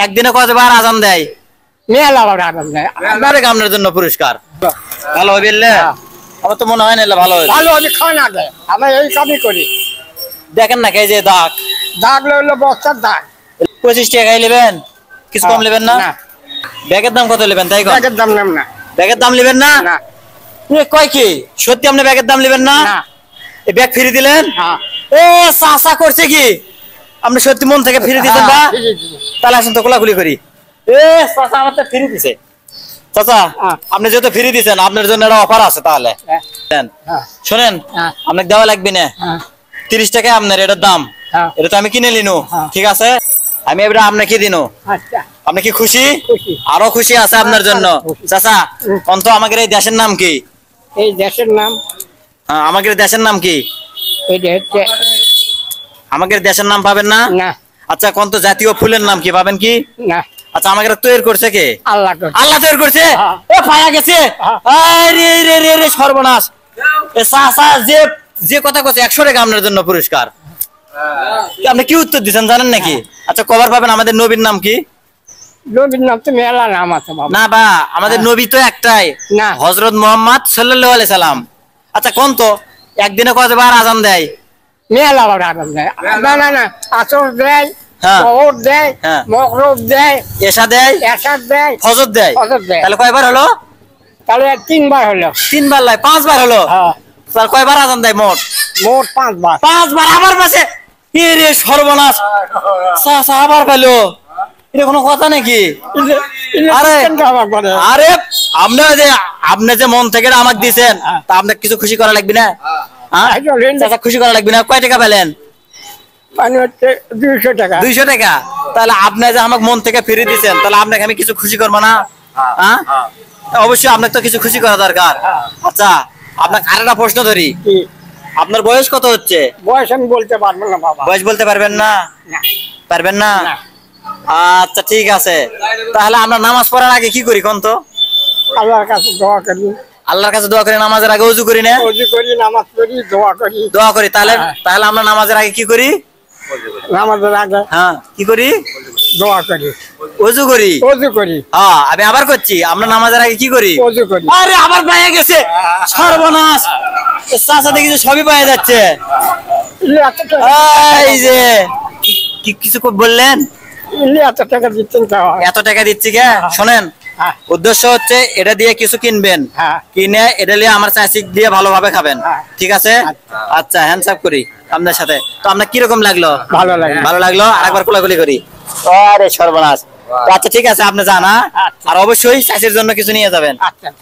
একদিনে কতবার আজান দেয়? মেলা আবার আজান দেয়। আপনার জন্য পুরস্কার ভালো হবে। আমার তো মনে হয় না ভালো হবে। ভালো হবে খাওয়া না দেয়, আমরা এই কাজই করি। দেখেন না এই যে দাগ দাগ হলো বস্তার দাগ। 25 টাকায় নেবেন, কিছু কম নেবেন না? ব্যাগের দাম কত নেবেন? তাই ব্যাগের দাম নেব না। ব্যাগের দাম নেবেন না? না। কয় কি সত্যি আপনি ব্যাগের দাম নেবেন না? এই ব্যাগ ফিরে দিলেন? এ চাচা করছে কি আপনি সত্যি মন থেকে ফিরে দিতেন না? তাহলে আসেন তো কোলাকুলি করি। এ চাচা আমার তো ফিরে দিছে। চাচা আপনি যেহেতু ফিরে দিচ্ছেন আপনার জন্য একটা অফার আছে। তাহলে শোনেন, আপনাকে দেওয়া লাগবে না। 30 টাকা আপনার এটার দাম। এটা তো আমি কিনে নিনু, ঠিক আছে? আমি এবার আপনাকে দিনু। আপনি কি খুশি? আরো খুশি আছে আপনার জন্য। চাচা অন্ত আমাদের এই দেশের নাম কি? এই দেশের নাম, আমাদের দেশের নাম কি? আমাদের দেশের নাম পাবেন না? আচ্ছা কোন তো জাতীয় ফুলের নাম কি পাবেন কি? না। আচ্ছা আমাদের তৈরি করছে কে? আল্লাহ। আল্লাহ তৈরি করছে। এ পায়া গেছে। আরে রে রে রে সর্বনাশ। এ চাচা যে কথা কইছে 100 টাকা আপনার জন্য পুরস্কার। আপনি কি উত্তর দিবেন জানেন নাকি? আচ্ছা কভার পাবেন। আমাদের নবীর নাম কি? নবীর নাম তো মেলা নাম আছে বাবা। না বা আমাদের নবী তো একটাই, হযরত মুহাম্মদ সাল্লাল্লাহু আলাইহি সাল্লাম। আচ্ছা কোন তো একদিনে কতবার আজান দেয়? মেলা আবার আজান দেয়। না না না, আসর দেয়, ওহর দেয়, মাগরিব দেয়, এশা দেয়, দেয়, ফজর দেয়। তাহলে কয়বার হলো? তাহলে 3 বার হলো। 3 বার নয় 5 বার হলো। তাহলে কয়বার আজান দেয় মোট? মোট 5 বার। 5 বার আবার পাশে। এ রে সর্বনাশ, চাচা আবার পেলো। এটা কোনো কথা নাকি? আরে আরে আপনি যে মন থেকে আমাকে দিয়েছেন তা আপনাকে কিছু খুশি করা লাগবে না? চাচা খুশি করা লাগবে না? কয় টাকা পেলেন? 200 টাকা। 200 টাকা। তাহলে আপনি যে আমাকে মন থেকে ফিরে দিয়েছেন তাহলে আপনাকে আমি কিছু খুশি করবো না? অবশ্যই আপনাকে তো কিছু খুশি করা দরকার। আচ্ছা আপনাকে আরেকটা প্রশ্ন ধরি। আপনার বয়স কত হচ্ছে? বয়স আমি বলতে পারবো না বাবা। বয়স বলতে পারবেন না? পারবেন না? আচ্ছা ঠিক আছে। তাহলে আমরা নামাজ পড়ার আগে কি করি কোন তো? আল্লাহর কাছে দোয়া করি। আল্লাহর কাছে দোয়া করি। নামাজের আগে ওযু করি না? ওযু করি, নামাজ পড়ি, দোয়া করি। দোয়া করি। তাহলে আমরা নামাজের আগে কি করি? নামাজের আগে কি করি? দোয়া করি, ওযু করি। ওযু করি। আমি আবার করছি। আমরা নামাজের আগে কি করি? ওযু করি। আরে আবার পায়ে গেছে। সর্বনাশ, চাচা দেখি সবই পায়ে যাচ্ছে। এই যে কিছু বললেন? এত টাকা দিচ্ছেন? এত টাকা দিচ্ছি কে? শোনেন, উদ্দেশ্য হচ্ছে এটা দিয়ে কিছু কিনবেন, কিনে এটা নিয়ে আমার চাষি দিয়ে ভালোভাবে খাবেন, ঠিক আছে? আচ্ছা হ্যান্ডসাপ করি আপনার সাথে। তো আপনার কিরকম লাগলো? ভালো লাগলো। আরেকবার কোলাকুলি করি। আরে সর্বনাশ। আচ্ছা ঠিক আছে, আপনি জানা আর অবশ্যই চাষির জন্য কিছু নিয়ে যাবেন।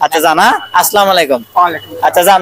আচ্ছা জানা। আসসালামু আলাইকুম। আচ্ছা যান।